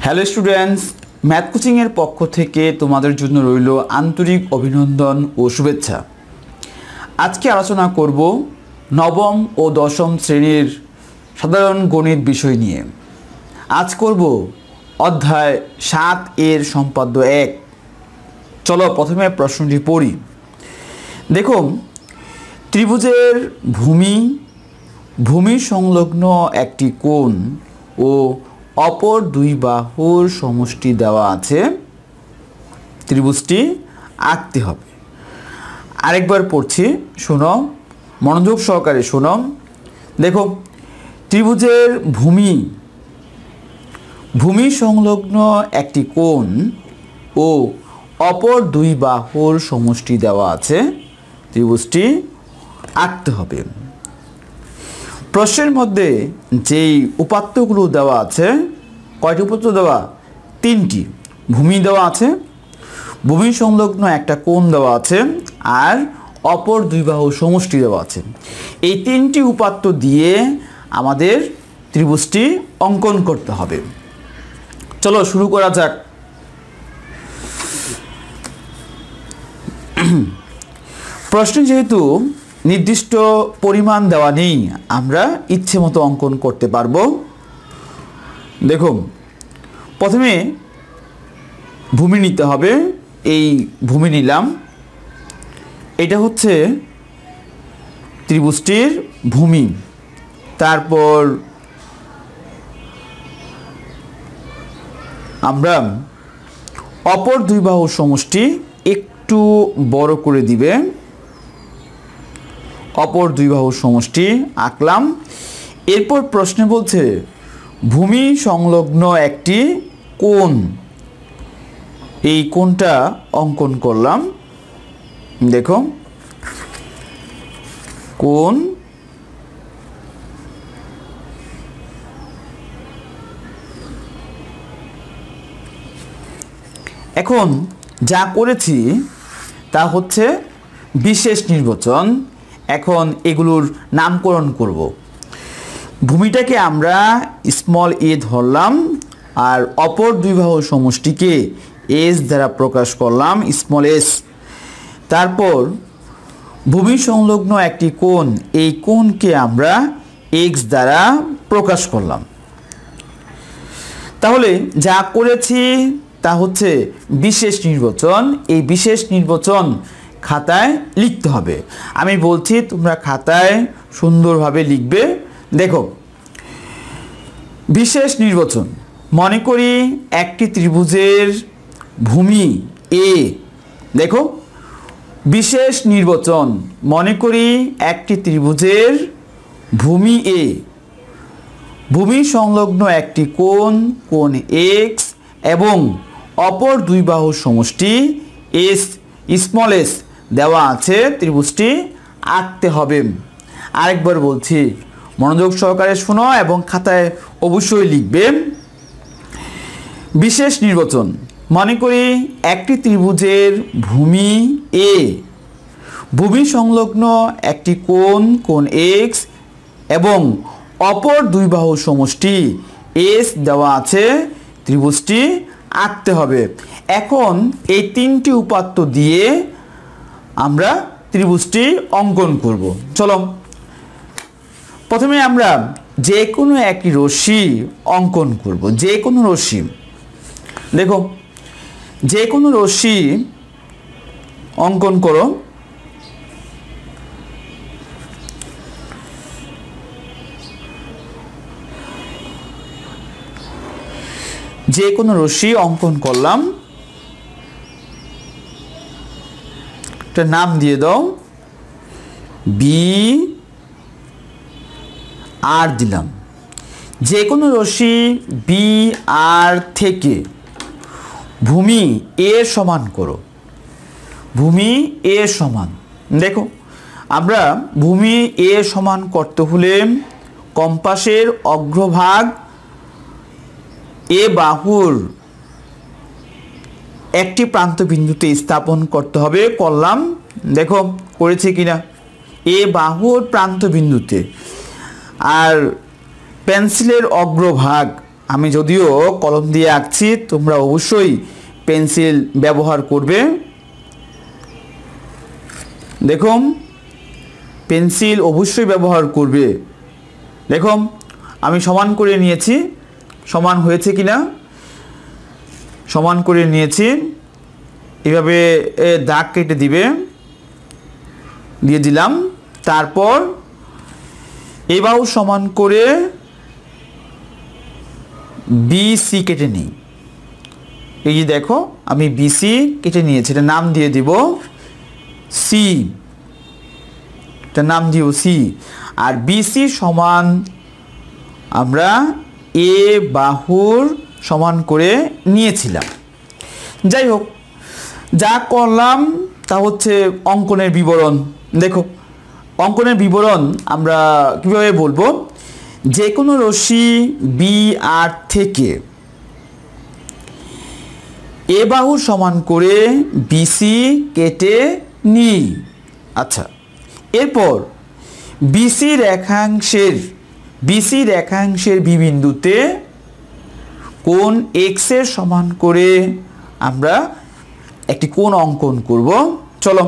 Hello students, math কোচিংয়ের পক্ষ থেকে তোমাদের জন্য রইল আন্তরিক অভিনন্দন ও শুভেচ্ছা। আজকে আলোচনা করব নবম ও দশম শ্রেণীর সাধারণ গণিত বিষয় নিয়ে। আজ করব অধ্যায় 7 এর সম্পাদ্য 1। চলো প্রথমে প্রশ্নটি পড়ি। দেখো, ত্রিভুজের ভূমি সংলগ্ন একটি কোণ ও অপর দুই বাহুর সমষ্টি দেওয়া আছে, ত্রিভুজটি আঁকতে হবে। আরেকবার পড়ছি, শোনো, মনোযোগ সহকারে শোনো। দেখো, ত্রিভুজের ভূমি সংলগ্ন একটি কোণ ও অপর দুই বাহুর সমষ্টি দেওয়া আছে, ত্রিভুজটি আঁকতে হবে। প্রশ্নের মধ্যে যেই উপাত্তগুলো দেওয়া আছে, কয়টি উপাত্ত দেওয়া? 3টি। ভূমি দেওয়া আছে, ভূমি সংলগ্ন একটা কোণ দেওয়া আছে, আর অপর দুই বাহুর সমষ্টি দেওয়া আছে। এই 3টি উপাত্ত দিয়ে আমাদের ত্রিভুজটি অঙ্কন করতে হবে। চলো শুরু করা যাক। প্রশ্নে যেহেতু নির্দিষ্ট পরিমাণ দেওয়া নেই, আমরা ইচ্ছে মতো অঙ্কন করতে পারবো। দেখো, প্রথমে ভূমি নিতে হবে। এই ভূমি নিলাম, এটা হচ্ছে ত্রিভুজটির ভূমি। তারপর আমরা অপর দুই বাহুর সমষ্টি একটু বড় করে দিবে, অপর দুই বাহুর সমষ্টি আঁকলাম। এরপর প্রশ্নে বলছে ভূমি সংলগ্ন একটি কোণ, এই কোণটা অঙ্কন করলাম। দেখো, কোণ এখন যা করেছি তা হচ্ছে বিশেষ নির্বাচন। এখন এগুলোর নামকরণ করব। ভূমিটাকে আমরা স্মল এ ধরলাম, আর অপর দুই বাহুর সমষ্টিকে এস দ্বারা প্রকাশ করলাম, স্মল এস। তারপর ভূমি সংলগ্ন একটি কোণ, এই কোণকে আমরা এক্স দ্বারা প্রকাশ করলাম। তাহলে যা করেছি তা হচ্ছে বিশেষ নির্বাচন। এই বিশেষ নির্বাচন খাতায় লিখতে হবে। আমি বলছি, তোমরা খাতায় সুন্দরভাবে লিখবে। দেখো, বিশেষ নির্বাচন, মনে করি একটি ত্রিভুজের ভূমি এ। দেখো, বিশেষ নির্বাচন, মনে করি একটি ত্রিভুজের ভূমি এ, ভূমি সংলগ্ন একটি কোণ এক্স এবং অপর দুই বাহুর সমষ্টি এস, স্মল এস দেওয়া আছে, ত্রিভুজটি আঁকতে হবে। আরেকবার বলছি, মনোযোগ সহকারে শোনো এবং খাতায় অবশ্যই লিখবে। বিশেষ নির্বাচন, মনে করি একটি ত্রিভুজের ভূমি এ, ভূমি সংলগ্ন একটি কোণ এক্স এবং অপর দুই বাহুর সমষ্টি এস দেওয়া আছে, ত্রিভুজটি আঁকতে হবে। এখন এই 3টি উপাত্ত দিয়ে আমরা ত্রিভুজটি অঙ্কন করব। চলো প্রথমে আমরা যে কোনো একটি রশ্মি অঙ্কন করব। যে কোনো রশ্মি, দেখো, যে কোনো রশ্মি অঙ্কন করো। যে কোনো রশ্মি অঙ্কন করলাম, একটা নাম দিয়ে দাও, বি আর দিলাম। যে কোনো রশ্মি বি আর থেকে ভূমি এ সমান করো। ভূমি এ সমান, দেখো, আমরা ভূমি এ সমান করতে হলে কম্পাসের অগ্রভাগ এ বাহুর একটি প্রান্ত বিন্দুতে স্থাপন করতে হবে। করলাম, দেখো করেছি কিনা, এ বাহুর প্রান্ত বিন্দুতে। আর পেন্সিলের অগ্রভাগ আমি যদিও কলম দিয়ে আঁকছি, তোমরা অবশ্যই পেন্সিল ব্যবহার করবে। দেখো পেন্সিল অবশ্যই ব্যবহার করবে। দেখো আমি সমান করে নিয়েছি, সমান হয়েছে কিনা, সমান করে নিয়েছি। এভাবে দাগ কেটে দিবে, দিয়ে দিলাম। তারপর এই বাহু সমান করে বিসি কেটে নিই। এই যে দেখো আমি বিসি কেটে নিয়েছি, এটা নাম দিয়ে দিব সি, এটা নাম দিব সি। আর বিসি সমান আমরা এ বাহুর সমান করে নিয়েছিলাম। যাই হোক, যা করলাম তা হচ্ছে অঙ্কনের বিবরণ। দেখো অঙ্কনের বিবরণ আমরা কীভাবে বলবো, যে কোনো রশ্মি বি আর থেকে এ বাহু সমান করে বিসি কেটে নিই। আচ্ছা, এরপর বিসি রেখাংশের বি বিন্দুতে কোণ এক্স এর সমান করে আমরা একটি কোণ অঙ্কন করব। চলো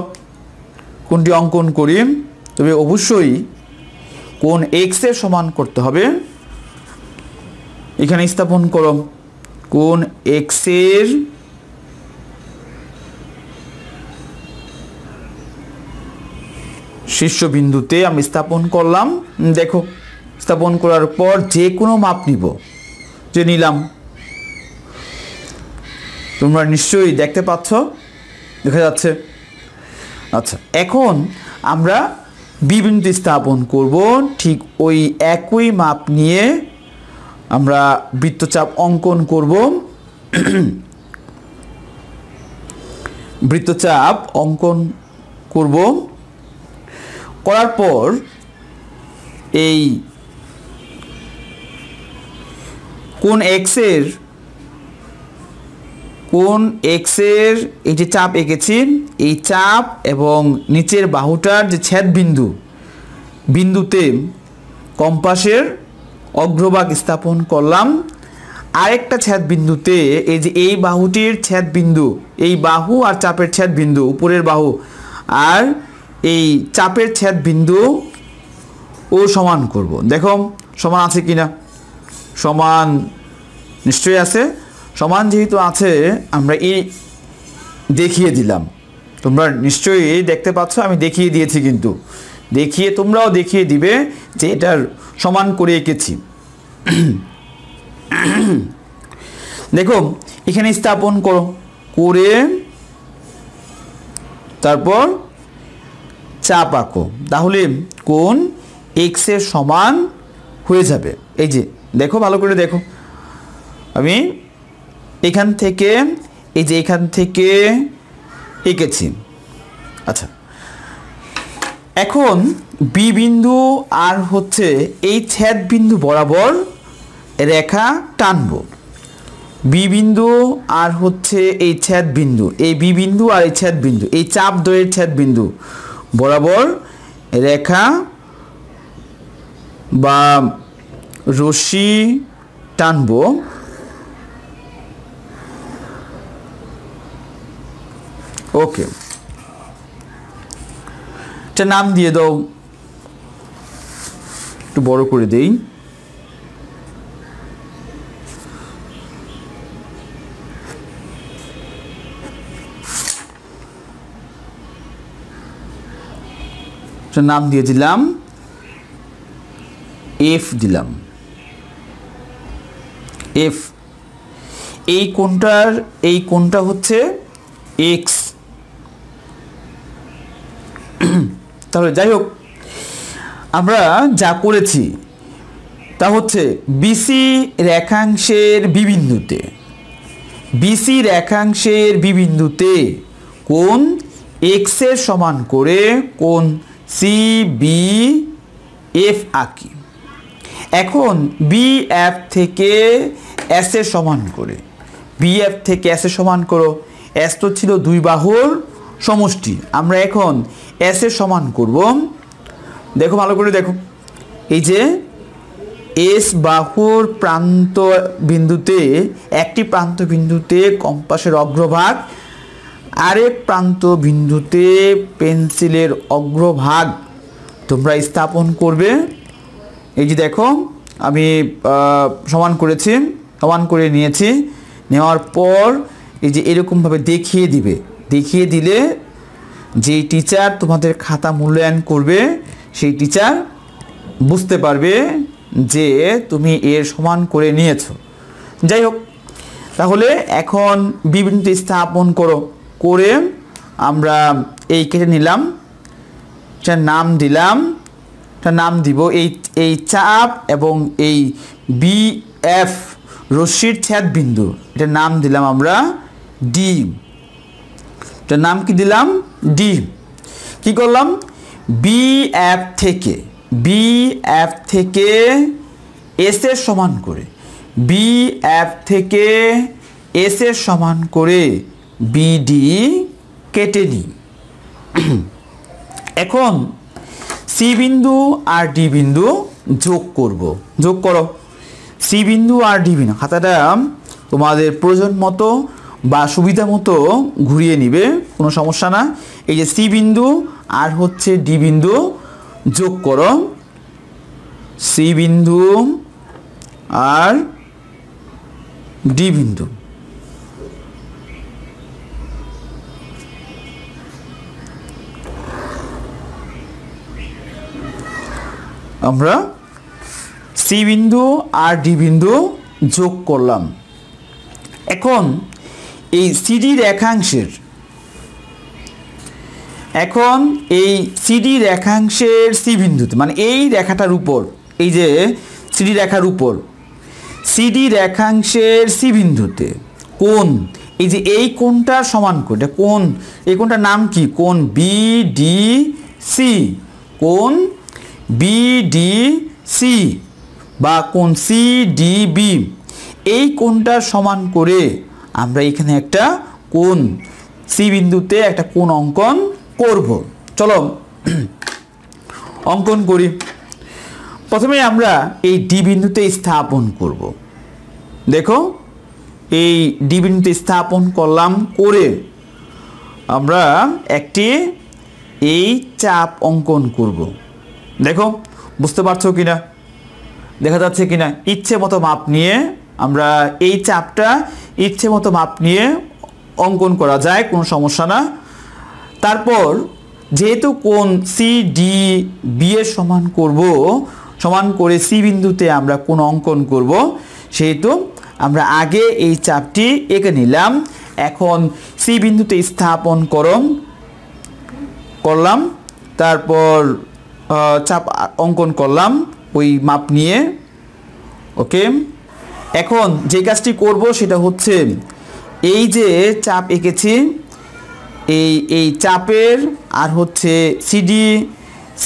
কোণটি অঙ্কন করি, তবে অবশ্যই কোণ এক্স এর সমান করতে হবে। এখানে স্থাপন করো কোণ এক্স এর শীর্ষবিন্দুতে আমি স্থাপন করলাম। দেখো স্থাপন করার পর যে কোনো মাপ নিব, যে নিলাম, তোমরা নিশ্চয়ই দেখতে পাচ্ছ, দেখা যাচ্ছে। আচ্ছা, এখন আমরা বি বিন্দু স্থাপন করব। ঠিক ওই একই মাপ নিয়ে আমরা বৃত্তচাপ অঙ্কন করব। বৃত্তচাপ অঙ্কন করব, করার পর এই কোণ এক্সের এই যে চাপ এঁকেছি, এই চাপ এবং নিচের বাহুটার যে ছেদ বিন্দুতে কম্পাসের অগ্রভাগ স্থাপন করলাম। আরেকটা ছেদ বিন্দুতে এই যে এই বাহুটির ছেদ বিন্দু, এই বাহু আর চাপের ছেদ বিন্দু, উপরের বাহু আর এই চাপের ছেদ বিন্দু ও সমান করব। দেখো সমান আছে কিনা, সমান নিশ্চয়ই আছে। সমান যেহেতু আছে আমরা এই দেখিয়ে দিলাম, তোমরা নিশ্চয়ই দেখতে পাচ্ছ, আমি দেখিয়ে দিয়েছি, কিন্তু তোমরাও দেখিয়ে দিবে যে এটার সমান করে এঁকেছি। দেখো এখানে স্থাপন করে তারপর চাপ আঁকো, তাহলে কোণ এক্স এর সমান হয়ে যাবে। এই যে দেখো, ভালো করে দেখো, আমি এখান থেকে এঁকেছি। আচ্ছা, এখন বি বিন্দু আর হচ্ছে এই ছেদ বিন্দু বরাবর রেখা টানবো। বি বিন্দু আর হচ্ছে এই ছেদ বিন্দু, এই বি বিন্দু আর এই ছেদ বিন্দু, এই চাপ দ্বয়ের ছেদ বিন্দু বরাবর রেখা বা রশ্মি টানবো। ওকে, এটা নাম দিয়ে দাও, একটু বড় করে দেই। নাম দিয়ে দিলাম এফ, দিলাম এফ। এই কোণটা হচ্ছে এক্স। তাহলে যাই হোক, আমরা যা করেছি তা হচ্ছে বিসি রেখাংশের বিবিন্দুতে কোণ এক্স এর সমান করে কোণ সি বি এফ আঁকি। এখন বি এফ থেকে এস এর সমান করে, এস তো ছিল দুই বাহুর সমষ্টি, আমরা এখন এস এর সমান করব। দেখো ভালো করে দেখো, এই যে এস বাহুর প্রান্ত বিন্দুতে একটি প্রান্ত বিন্দুতে কম্পাসের অগ্রভাগ, আরেক প্রান্ত বিন্দুতে পেন্সিলের অগ্রভাগ তোমরা স্থাপন করবে। এই যে দেখো আমি সমান করেছি, সমান করে নিয়েছি। নেওয়ার পর এই যে এরকমভাবে দেখিয়ে দিবে। দেখিয়ে দিলে যেই টিচার তোমাদের খাতা মূল্যায়ন করবে সেই টিচার বুঝতে পারবে যে তুমি এর সমান করে নিয়েছো। যাই হোক, তাহলে এখন বিবিন্দুতে স্থাপন করো। করে আমরা এই কেটে নিলাম, এটার নাম দিলাম, এটার নাম দিব এই চাপ এবং এই বি এফ রশ্মির ছেদ বিন্দু, এটার নাম দিলাম আমরা ডি। এটার নাম কি দিলাম? ডি। কি করলাম? বি এফ থেকে এস এর সমান করে, বি এফ থেকে এস এর সমান করে বিডি কেটে নিই। এখন সি বিন্দু আর ডি বিন্দু যোগ করব। যোগ করো সি বিন্দু আর ডি বিন্দু। খাতাটা তোমাদের প্রয়োজন মতো বা সুবিধা মতো ঘুরিয়ে নিবে, কোনো সমস্যা না। এই যে সি বিন্দু আর হচ্ছে ডি বিন্দু যোগ করো। সি বিন্দু আর ডি বিন্দু, আমরা সি বিন্দু আর ডি বিন্দু যোগ করলাম। এখন এই সিডি রেখাংশের, এখন এই সিডি রেখাংশের সি বিন্দুতে, মানে এই রেখাটার উপর, এই যে সিডি রেখার উপর সিডি রেখাংশের সি বিন্দুতে কোণ, এই যে এই কোণটার সমান কোণ, এটা কোণ, এই কোণটার নাম কি? কোণ বিডিসি, কোণ বিডিসি বা কোণ সিডিবি। এই কোণটার সমান করে আমরা এখানে একটা কোণ সি বিন্দুতে একটা কোণ অঙ্কন করব। চলো অঙ্কন করি। প্রথমে আমরা এই ডি বিন্দুতে স্থাপন করব। দেখো এই ডি বিন্দুতে স্থাপন করলাম, করে আমরা একটি এই চাপ অঙ্কন করব। দেখো বুঝতে পারছো কিনা, দেখা যাচ্ছে কিনা? ইচ্ছে মতো মাপ নিয়ে আমরা এই চাপটা ইচ্ছে মতো মাপ নিয়ে অঙ্কন করা যায়, কোনো সমস্যা না। তারপর যেহেতু কোণ সি ডি বি এর সমান করব, সমান করে সি বিন্দুতে আমরা কোণ অঙ্কন করব, সেহেতু আমরা আগে এই চাপটি এঁকে নিলাম। এখন সি বিন্দুতে স্থাপন করলাম, তারপর চাপ অঙ্কন করলাম ওই মাপ নিয়ে। ওকে, এখন যে কাজটি করব সেটা হচ্ছে এই যে চাপ এঁকেছি, এই চাপের আর হচ্ছে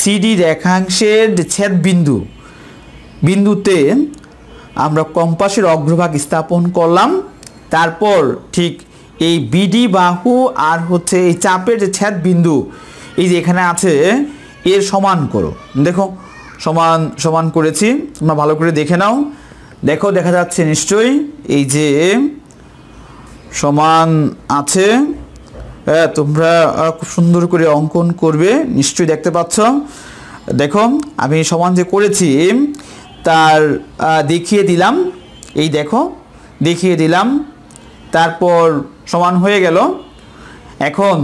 সিডি রেখাংশের যে ছেদ বিন্দুতে আমরা কম্পাসের অগ্রভাগ স্থাপন করলাম। তারপর ঠিক এই বিডি বাহু আর হচ্ছে এই চাপের যে ছেদ বিন্দু এই যে এখানে আছে এর সমান করো। দেখো সমান করেছি, তোমরা ভালো করে দেখে নাও। দেখো দেখা যাচ্ছে নিশ্চয়ই, এই যে সমান আছে। তোমরা খুব সুন্দর করে অঙ্কন করবে, নিশ্চয়ই দেখতে পাচ্ছ। দেখো আমি সমান যে করেছি তার দেখিয়ে দিলাম, এই দেখো দেখিয়ে দিলাম, তারপর সমান হয়ে গেল। এখন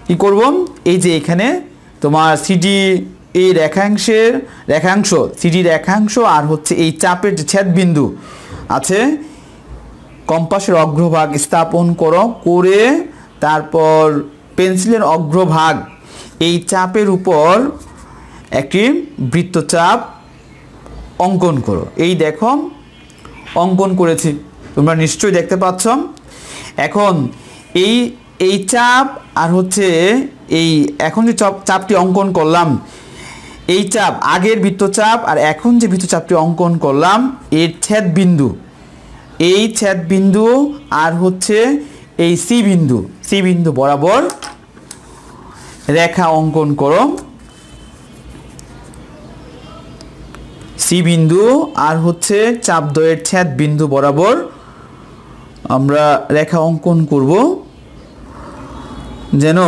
কি করব? এই যে এখানে তোমার সিডি এই রেখাংশ সিডি রেখাংশ আর হচ্ছে এই চাপের যে ছেদ বিন্দু আছে, কম্পাসের অগ্রভাগ স্থাপন করো, করে তারপর পেন্সিলের অগ্রভাগ এই চাপের উপর একটি বৃত্তচাপ অঙ্কন করো। এই দেখো অঙ্কন করেছি, তোমরা নিশ্চয়ই দেখতে পাচ্ছ। এখন এই চাপ আর হচ্ছে এই এখন যে চাপটি অঙ্কন করলাম, এই চাপ আগের বৃত্তচাপ আর এখন যে বৃত্তচাপটি অঙ্কন করলাম এর ছেদ বিন্দু আর হচ্ছে এই সি বিন্দু বরাবর রেখা অঙ্কন করো। সি বিন্দু আর হচ্ছে চাপদ্বয়ের ছেদ বিন্দু বরাবর আমরা রেখা অঙ্কন করব, যেন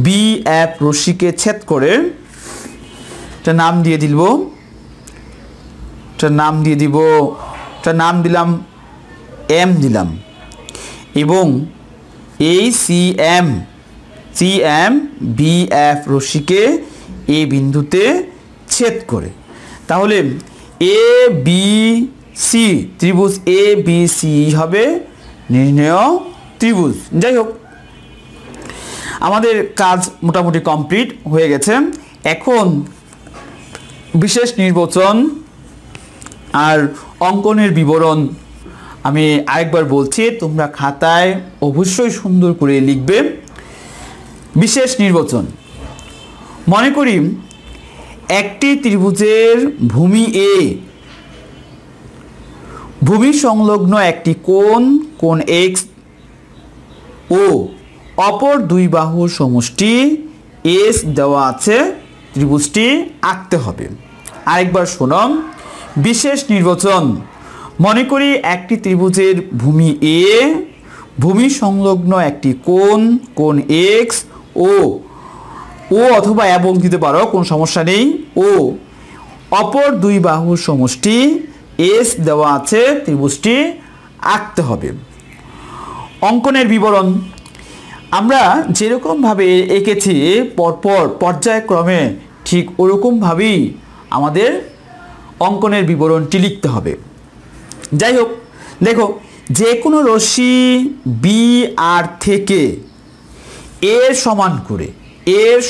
বি এফ রশ্মিকে ছেদ করে একটা নাম দিয়ে দিব, নাম দিলাম এম দিলাম, এবং এই সি এম বি এফ রশ্মিকে এ বিন্দুতে ছেদ করে। তাহলে এ বি সি ত্রিভুজ এ বি সি হবে নির্ণেয় ত্রিভুজ। যাই হোক, আমাদের কাজ মোটামুটি কমপ্লিট হয়ে গেছে। এখন বিশেষ নির্বাচন আর অঙ্কনের বিবরণ আমি আরেকবার বলছি, তোমরা খাতায় অবশ্যই সুন্দর করে লিখবে। বিশেষ নির্বাচন, মনে করি একটি ত্রিভুজের ভূমি এ, ভূমি সংলগ্ন একটি কোণ এক্স ও অপর দুই বাহুর সমষ্টি এস দেওয়া আছে, ত্রিভুজটি আঁকতে হবে। আরেকবার শোনো, বিশেষ নির্বাচন, মনে করি একটি ত্রিভুজের ভূমি এ, ভূমি সংলগ্ন একটি কোণ এক্স ও অথবা এবং দিতে পারো, কোনো সমস্যা নেই, ও অপর দুই বাহুর সমষ্টি এস দেওয়া আছে, ত্রিভুজটি আঁকতে হবে। অঙ্কনের বিবরণ আমরা যেরকমভাবে এঁকেছি পরপর পর্যায়ক্রমে, ঠিক ওরকমভাবেই আমাদের অঙ্কনের বিবরণটি লিখতে হবে। যাই হোক, দেখো, যে কোনো রশ্মি বি আর থেকে এর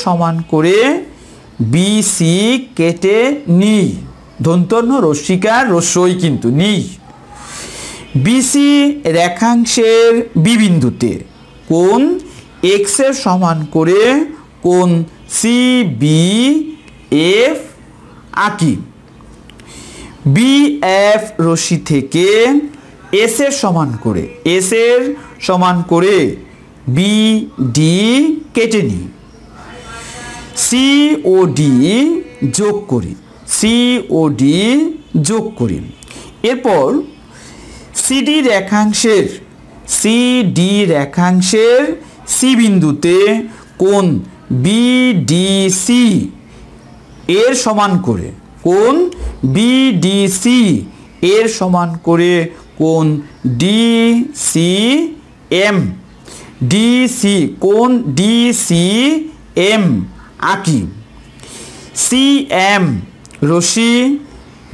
সমান করে বি সি কেটে নিই, দন্তন্য রশ্মিকার রস্যই কিন্তু নিই। বিসি রেখাংশের বি বিন্দুতে কোণ এক্স এর সমান করে কোণ সি বি এফ আঁকি। বি এফ রশ্মি থেকে এস এর সমান করে বি ডি কেটে নিই। সি ও ডি যোগ করি। এরপর সিডি রেখাংশের সি বিন্দুতে কোণ বিডিসি এর সমান করে কোণ বিডিসি এর সমান করে কোণ ডিসিএম কোণ ডিসিএম আঁকি। সিএম রশ্মি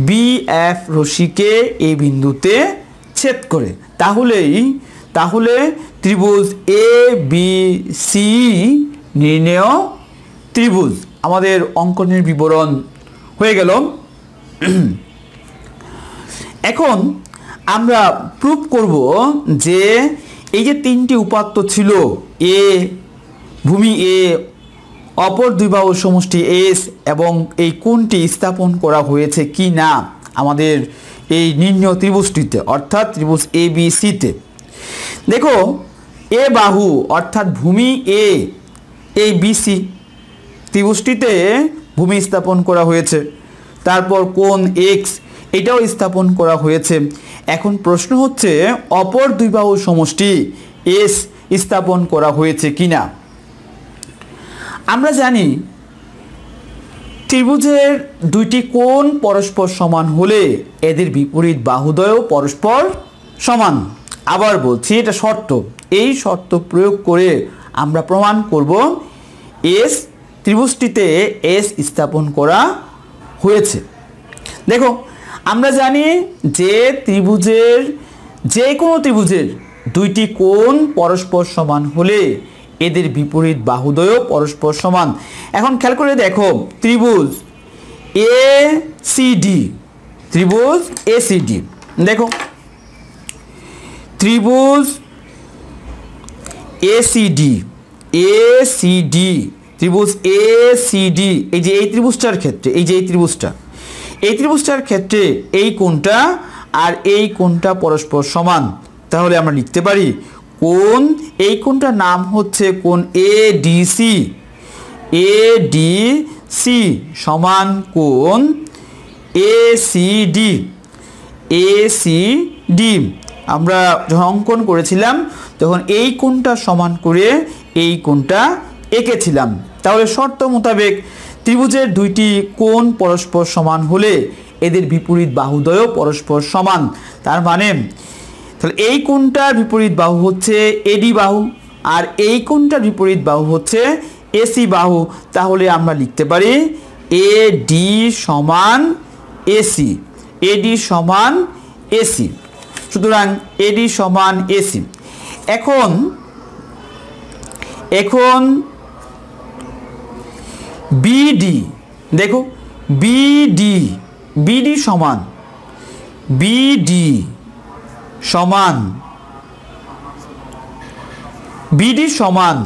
বিএফ রশ্মিকে এই বিন্দুতে ছেদ করে। তাহলে ত্রিভুজ এ বি সি নির্ণেয় ত্রিভুজ। আমাদের অঙ্কনের বিবরণ হয়ে গেল। এখন আমরা প্রুফ করব যে এই যে তিনটি উপাত্ত ছিল, এ ভূমি এ, অপর দুই বাহুর সমষ্টি এস এবং এই কোণটি স্থাপন করা হয়েছে কি না আমাদের এই নির্ণেয় ত্রিভুজটিতে, অর্থাৎ ত্রিভুজ এ বি সিতে। দেখো, এ বাহু অর্থাৎ ভূমি এ, এই বিসি ত্রিভুজটিতে ভূমি স্থাপন করা হয়েছে, তারপর কোণ এক্স এটাও স্থাপন করা হয়েছে। এখন প্রশ্ন হচ্ছে অপর দুই বাহুর সমষ্টি এস স্থাপন করা হয়েছে কিনা। আমরা জানি ত্রিভুজের দুইটি কোণ পরস্পর সমান হলে এদের বিপরীত বাহুদ্বয় পরস্পর সমান। আবার বলছি, এটা শর্ত। এই শর্ত প্রয়োগ করে আমরা প্রমাণ করব এস ত্রিভুজটিতে এস স্থাপন করা হয়েছে। দেখো, আমরা জানি যে যে কোনো ত্রিভুজের দুইটি কোণ পরস্পর সমান হলে এদের বিপরীত বাহুদ্বয় পরস্পর সমান। এখন খেয়াল করে দেখো, ত্রিভুজ এ সি ডি, দেখো ত্রিভুজ এ সি ডি, ত্রিভুজ এ সি ডি, এই যে এই ত্রিভুজটার ক্ষেত্রে, এই ত্রিভুজটার ক্ষেত্রে এই কোণটা আর এই কোণটা পরস্পর সমান। তাহলে আমরা লিখতে পারি কোণ, এই কোণটার নাম হচ্ছে কোণ এডিসি, সি সমান কোণ এসিডি। এসিডি আমরা যখন অঙ্কন করেছিলাম তখন এই কোণটা সমান করে এই কোণটা এঁকেছিলাম। তাহলে শর্ত মোতাবেক ত্রিভুজের দুইটি কোণ পরস্পর সমান হলে এদের বিপরীত বাহুদ্বয় পরস্পর সমান। তার মানে তাহলে এই কোণটার বিপরীত বাহু হচ্ছে এডি বাহু, আর এই কোণটার বিপরীত বাহু হচ্ছে এসি বাহু। তাহলে আমরা লিখতে পারি এডি সমান এসি। এডি সমান এসি। সুতরাং এডি সমান এসি। এখন বিডি দেখো, বিডি বিডি সমান বিডি সমান বিডি সমান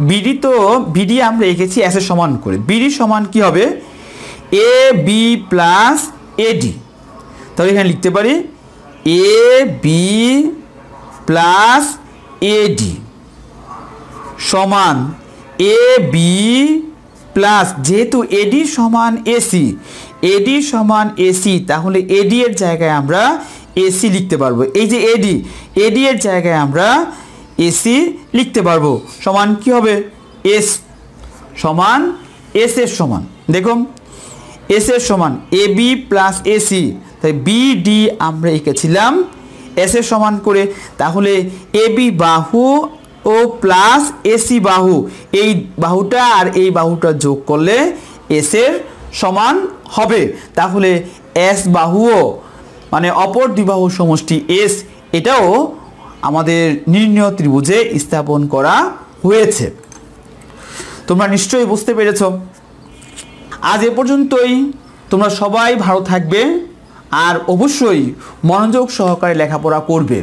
বিডি তো বিডি আমরা এঁকেছি এস এর সমান করে। বিডি সমান কি হবে? এ বি প্লাস এডি। তাহলে এখানে লিখতে পারি এ বি প্লাস এডি সমান এ বি প্লাস, যেহেতু এডি সমান এসি, এডি সমান এসি, তাহলে এডি এর জায়গায় আমরা এসি লিখতে পারবো। এই যে এডি, এডি এর জায়গায় আমরা এসি লিখতে পারবো। সমান কি হবে? এস সমান এস এর সমান। দেখুন এস এর সমান এ বি প্লাস এসি, তাই বিডি আমরা এঁকেছিলাম এস এর সমান করে। তাহলে এ বি বাহু ও প্লাস এসি বাহু, এই বাহুটা আর এই বাহুটা যোগ করলে এস এর সমান হবে। তাহলে এস বাহুও মানে অপর দুই বাহুর সমষ্টি এস, এটাও আমাদের নির্ণয় ত্রিভুজে স্থাপন করা হয়েছে। তোমরা নিশ্চয়ই বুঝতে পেরেছ। আজ এ পর্যন্তই। তোমরা সবাই ভালো থাকবে আর অবশ্যই মনোযোগ সহকারে লেখাপড়া করবে।